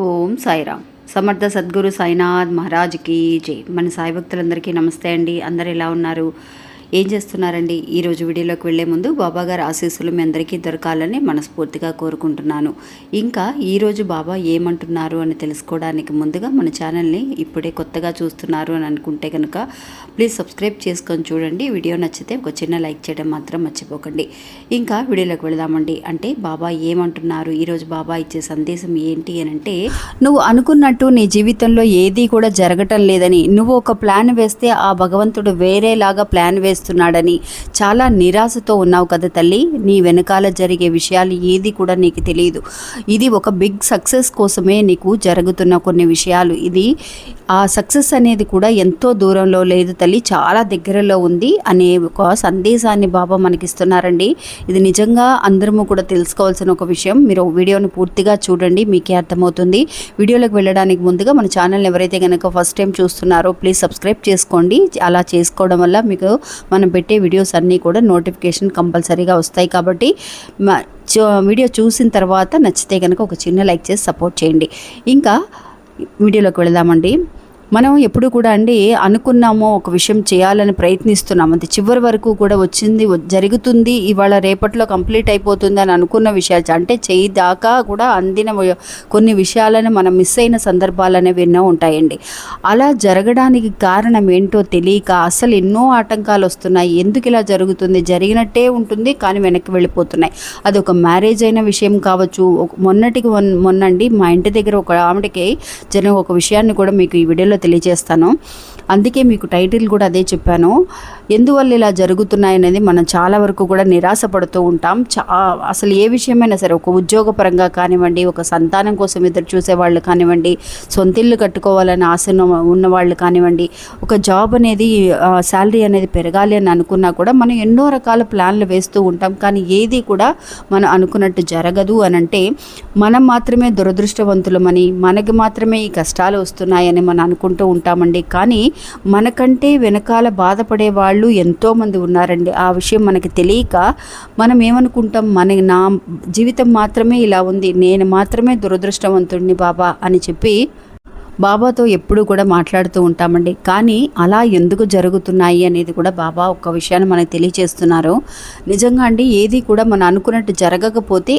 ఓం సాయిరామ్. సమర్థ సద్గురు సాయినాథ్ మహారాజ్కి జై. మన సాయి భక్తులందరికీ నమస్తే అండి. అందరు ఎలా ఉన్నారు, ఏం చేస్తున్నారండి? ఈరోజు వీడియోలోకి వెళ్లే ముందు బాబా గారి ఆశీస్సులు మీ అందరికీ దొరకాలని మనస్ఫూర్తిగా కోరుకుంటున్నాను. ఇంకా ఈరోజు బాబా ఏమంటున్నారు అని తెలుసుకోవడానికి ముందుగా మన ఛానల్ని ఇప్పుడే కొత్తగా చూస్తున్నారు అని అనుకుంటే కనుక ప్లీజ్ సబ్స్క్రైబ్ చేసుకొని చూడండి. వీడియో నచ్చితే ఒక చిన్న లైక్ చేయడం మాత్రం మర్చిపోకండి. ఇంకా వీడియోలోకి వెళదామండి. అంటే బాబా ఏమంటున్నారు, ఈరోజు బాబా ఇచ్చే సందేశం ఏంటి అని అంటే, నువ్వు అనుకున్నట్టు నీ జీవితంలో ఏది కూడా జరగటం లేదని, నువ్వు ఒక ప్లాన్ వేస్తే ఆ భగవంతుడు వేరేలాగా ప్లాన్ వేస్తున్నాడని చాలా నిరాశతో ఉన్నావు కదా తల్లి. నీ వెనకాల జరిగే విషయాలు ఏది కూడా నీకు తెలియదు. ఇది ఒక బిగ్ సక్సెస్ కోసమే నీకు జరుగుతున్న కొన్ని విషయాలు. ఇది ఆ సక్సెస్ అనేది కూడా ఎంతో దూరంలో లేదు తల్లి, చాలా దగ్గరలో ఉంది అనే ఒక సందేశాన్ని బాబా మనకిస్తున్నారండి. ఇది నిజంగా అందరము కూడా తెలుసుకోవాల్సిన ఒక విషయం. మీరు వీడియోను పూర్తిగా చూడండి, మీకే అర్థమవుతుంది. వీడియోలోకి వెళ్ళడానికి ముందుగా మన ఛానల్ని ఎవరైతే కనుక ఫస్ట్ టైం చూస్తున్నారో ప్లీజ్ సబ్స్క్రైబ్ చేసుకోండి. అలా చేసుకోవడం వల్ల మీకు మనం పెట్టే వీడియోస్ అన్నీ కూడా నోటిఫికేషన్ కంపల్సరీగా వస్తాయి. కాబట్టి వీడియో చూసిన తర్వాత నచ్చితే కనుక ఒక చిన్న లైక్ చేసి సపోర్ట్ చేయండి. ఇంకా వీడియోలోకి వెళదామండి. మనం ఎప్పుడు కూడా అండి అనుకున్నామో ఒక విషయం చేయాలని ప్రయత్నిస్తున్నాం, అది చివరి వరకు కూడా వచ్చింది జరుగుతుంది, ఇవాళ రేపట్లో కంప్లీట్ అయిపోతుంది అని అనుకున్న విషయాలు అంటే చేయి దాకా కూడా అందిన కొన్ని విషయాలను మనం మిస్ అయిన సందర్భాలు అనేవి ఎన్నో ఉంటాయండి. అలా జరగడానికి కారణం ఏంటో తెలియక అసలు ఎన్నో ఆటంకాలు వస్తున్నాయి. ఎందుకు ఇలా జరుగుతుంది, జరిగినట్టే ఉంటుంది కానీ వెనక్కి వెళ్ళిపోతున్నాయి. అది ఒక మ్యారేజ్ అయిన విషయం కావచ్చు. మొన్నండి మా ఇంటి దగ్గర ఒక ఆవిడకి జరిగిన ఒక విషయాన్ని కూడా మీకు ఈ వీడియోలో తెలియజేస్తాను. అందుకే మీకు టైటిల్ కూడా అదే చెప్పాను. ఎందువల్ల ఇలా జరుగుతున్నాయి అనేది మనం చాలా వరకు కూడా నిరాశపడుతూ ఉంటాం. అసలు ఏ విషయమైనా సరే, ఒక ఉద్యోగపరంగా కానివ్వండి, ఒక సంతానం కోసం ఎదురు చూసేవాళ్ళు కానివ్వండి, సొంతిల్లు కట్టుకోవాలని ఆశ ఉన్నవాళ్ళు కానివ్వండి, ఒక జాబ్ అనేది శాలరీ అనేది పెరగాలి అని అనుకున్నా కూడా మనం ఎన్నో రకాల ప్లాన్లు వేస్తూ ఉంటాం. కానీ ఏది కూడా మనం అనుకున్నట్టు జరగదు అని అంటే మనం మాత్రమే దురదృష్టవంతులమని, మనకి మాత్రమే ఈ కష్టాలు వస్తున్నాయని మనం అనుకుంటూ ఉంటామండి. కానీ మనకంటే వెనకాల బాధపడే వాళ్ళు ఎంతోమంది ఉన్నారండి. ఆ విషయం మనకి తెలియక మనం ఏమనుకుంటాం, నా జీవితం మాత్రమే ఇలా ఉంది, నేను మాత్రమే దురదృష్టవంతుడిని బాబా అని చెప్పి బాబాతో ఎప్పుడూ కూడా మాట్లాడుతూ ఉంటామండి. కానీ అలా ఎందుకు జరుగుతున్నాయి అనేది కూడా బాబా ఒక్క విషయాన్ని మనకు తెలియజేస్తున్నారు. నిజంగా అండి ఏది కూడా మనం అనుకున్నట్టు జరగకపోతే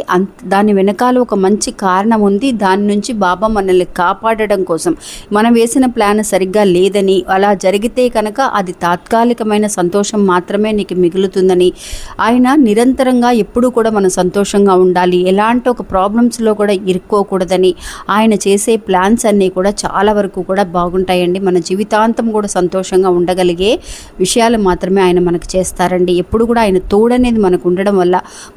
దాని వెనకాల ఒక మంచి కారణం ఉంది. దాని నుంచి బాబా మనల్ని కాపాడడం కోసం, మనం వేసిన ప్లాన్ సరిగ్గా లేదని, అలా జరిగితే కనుక అది తాత్కాలికమైన సంతోషం మాత్రమే నీకు మిగులుతుందని, ఆయన నిరంతరంగా ఎప్పుడూ కూడా మనం సంతోషంగా ఉండాలి, ఎలాంటి ఒక ప్రాబ్లమ్స్లో కూడా ఇరుక్కోకూడదని ఆయన చేసే ప్లాన్స్ అన్నీ కూడా చాలా వరకు కూడా బాగుంటాయండి. మన జీవితాంతం కూడా సంతోషంగా ఉండగలిగే విషయాలు మాత్రమే ఆయన మనకు చేస్తారండి. ఎప్పుడు కూడా ఆయన తోడనేది మనకు ఉండడం వల్ల,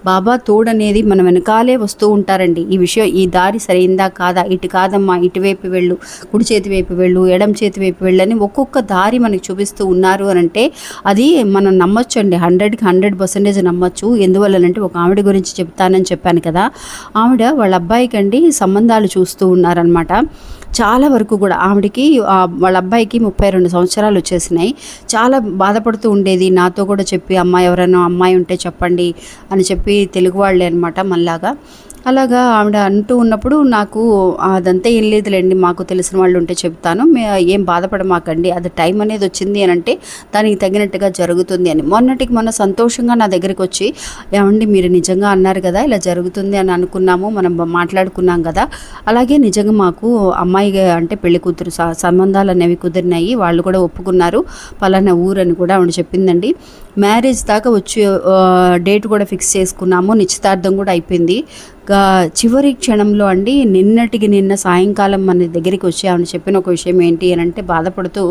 బాబా తోడనేది మన వెనకాలే వస్తూ ఉంటారండి. ఈ విషయం, ఈ దారి సరైందా కాదా, ఇటు కాదమ్మా, ఇటువైపు వెళ్ళు, కుడి చేతి వైపు వెళ్ళు, ఎడం చేతి వైపు వెళ్ళని ఒక్కొక్క దారి మనకు చూపిస్తూ ఉన్నారు అని అంటే అది మనం నమ్మొచ్చు అండి. 100కి 100% నమ్మొచ్చు. ఎందువల్లనంటే ఒక ఆవిడ గురించి చెప్తానని చెప్పాను కదా, ఆవిడ వాళ్ళ అబ్బాయికి అండి సంబంధాలు చూస్తూ ఉన్నారనమాట. చాలా వరకు కూడా ఆవిడకి వాళ్ళ అబ్బాయికి 32 సంవత్సరాలు వచ్చేసినాయి. చాలా బాధపడుతూ ఉండేది. నాతో కూడా చెప్పి, ఎవరైనా అమ్మాయి ఉంటే చెప్పండి అని చెప్పి, తెలుగు వాళ్ళే అనమాట మనలాగా. అలాగా ఆవిడ అంటూ ఉన్నప్పుడు నాకు అదంతా ఏం లేదులేండి, మాకు తెలిసిన వాళ్ళు ఉంటే చెప్తాను, ఏం బాధపడమాకండి, అది టైం అనేది వచ్చింది అని అంటే దానికి తగినట్టుగా జరుగుతుంది అని. మొన్న సంతోషంగా నా దగ్గరికి వచ్చి, ఏమండి మీరు నిజంగా అన్నారు కదా ఇలా జరుగుతుంది అని అనుకున్నాము, మనం మాట్లాడుకున్నాం కదా, అలాగే నిజంగా మాకు అమ్మాయి అంటే పెళ్లి కూతురు సంబంధాలు అనేవి కుదిరినాయి, వాళ్ళు కూడా ఒప్పుకున్నారు, పలానా ఊరని కూడా ఆవిడ చెప్పిందండి. మ్యారేజ్ దాకా వచ్చి డేట్ కూడా ఫిక్స్ చేసుకున్నాము, నిశ్చితార్థం కూడా అయిపోయింది. చివరి క్షణంలో అండి నిన్న సాయంకాలం మన దగ్గరికి వచ్చి ఆమె చెప్పిన ఒక విషయం ఏంటి అని అంటే, బాధపడుతూ,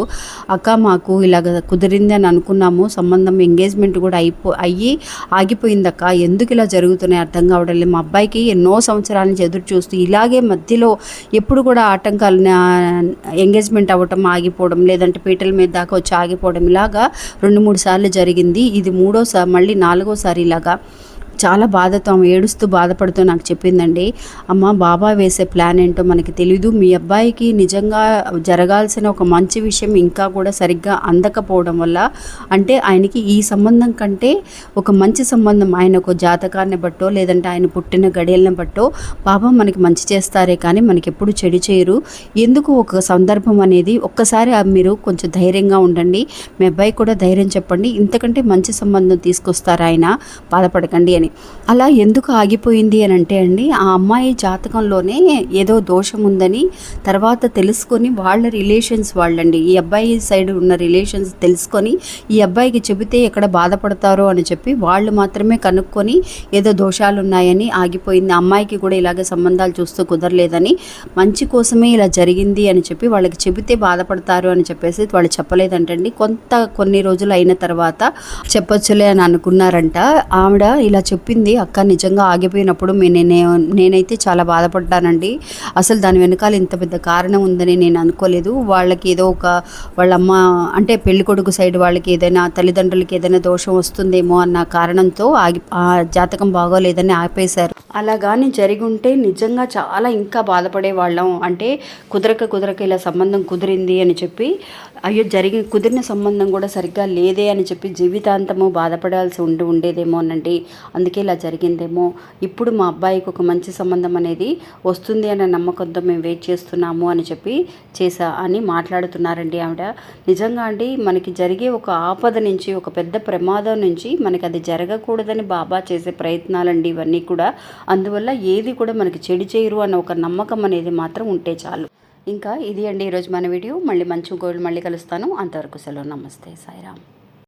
అక్క మాకు ఇలాగ కుదిరింది అని అనుకున్నాము, సంబంధం ఎంగేజ్మెంట్ కూడా అయ్యి ఆగిపోయిందక్క, ఎందుకు ఇలా జరుగుతున్నాయి అర్థం కావడం లేదు, మా అబ్బాయికి ఎన్నో సంవత్సరాల నుంచి ఎదురు చూస్తూ ఇలాగే మధ్యలో ఎప్పుడు కూడా ఆటంకాలు, ఎంగేజ్మెంట్ అవ్వటం ఆగిపోవడం, లేదంటే పీటల మీద దాకా వచ్చి ఆగిపోవడం, ఇలాగా 2-3 సార్లు జరిగింది. ఇది 3వ సారి, మళ్ళీ 4వ సారి ఇలాగా చాలా బాధతో ఆమె ఏడుస్తూ బాధపడుతూ నాకు చెప్పిందండి. అమ్మ, బాబా వేసే ప్లాన్ ఏంటో మనకి తెలీదు. మీ అబ్బాయికి నిజంగా జరగాల్సిన ఒక మంచి విషయం ఇంకా కూడా సరిగ్గా అందకపోవడం వల్ల, అంటే ఆయనకి ఈ సంబంధం కంటే ఒక మంచి సంబంధం, ఆయన ఒక జాతకాన్ని బట్టో లేదంటే ఆయన పుట్టిన గడియలను బట్టో బాబా మనకి మంచి చేస్తారే కానీ మనకి ఎప్పుడు చెడు చేయరు. ఎందుకు ఒక సందర్భం అనేది ఒక్కసారి మీరు కొంచెం ధైర్యంగా ఉండండి, మీ అబ్బాయి కూడా ధైర్యం చెప్పండి, ఇంతకంటే మంచి సంబంధం తీసుకొస్తారు ఆయన, బాధపడకండి అని. అలా ఎందుకు ఆగిపోయింది అని అంటే అండి, ఆ అమ్మాయి జాతకంలోనే ఏదో దోషం ఉందని తర్వాత తెలుసుకొని వాళ్ళ రిలేషన్స్ వాళ్ళండి, ఈ అబ్బాయి సైడ్ ఉన్న రిలేషన్స్ తెలుసుకొని ఈ అబ్బాయికి చెబితే ఎక్కడ బాధపడతారో అని చెప్పి వాళ్ళు మాత్రమే కనుక్కొని ఏదో దోషాలు ఉన్నాయని ఆగిపోయింది. అమ్మాయికి కూడా ఇలాగ సంబంధాలు చూస్తూ కుదరలేదని, మంచి కోసమే ఇలా జరిగింది అని చెప్పి వాళ్ళకి చెబితే బాధపడతారు అని చెప్పేసి వాళ్ళు చెప్పలేదంటండి. కొన్ని రోజులు అయిన తర్వాత చెప్పొచ్చులే అని అనుకున్నారంట. ఆవిడ ఇలా చెప్పింది, అక్క నిజంగా ఆగిపోయినప్పుడు నేనైతే చాలా బాధపడ్డానండి. అసలు దాని వెనకాల ఇంత పెద్ద కారణం ఉందని నేను అనుకోలేదు. వాళ్ళకి ఏదో వాళ్ళ అమ్మ అంటే పెళ్ళికొడుకు సైడ్ వాళ్ళకి ఏదైనా తల్లిదండ్రులకి ఏదైనా దోషం వస్తుందేమో అన్న కారణంతో ఆ జాతకం బాగోలేదని ఆపేశారు. అలా కానీ జరిగి ఉంటే నిజంగా చాలా ఇంకా బాధపడే వాళ్ళం. అంటే కుదరక ఇలా సంబంధం కుదిరింది అని చెప్పి, అయ్యో కుదిరిన సంబంధం కూడా సరిగ్గా లేదే అని చెప్పి జీవితాంతము బాధపడాల్సి ఉండేదేమోనండి. అందుకే ఇలా జరిగిందేమో. ఇప్పుడు మా అబ్బాయికి ఒక మంచి సంబంధం అనేది వస్తుంది అనే నమ్మకంతో మేము వెయిట్ చేస్తున్నాము అని చెప్పి అని మాట్లాడుతున్నారండి ఆవిడ. నిజంగా అండి, మనకి జరిగే ఒక ఆపద నుంచి, ఒక పెద్ద ప్రమాదం నుంచి మనకి అది జరగకూడదని బాబా చేసే ప్రయత్నాలండి ఇవన్నీ కూడా. అందువల్ల ఏది కూడా మనకి చెడు చేయరు అన్న ఒక నమ్మకం అనేది మాత్రం ఉంటే చాలు. ఇంకా ఇది అండి ఈరోజు మన వీడియో. మళ్ళీ మంచి గోల్డ్ మళ్ళీ కలుస్తాను. అంతవరకు సెలవు. నమస్తే, సాయిరామ్.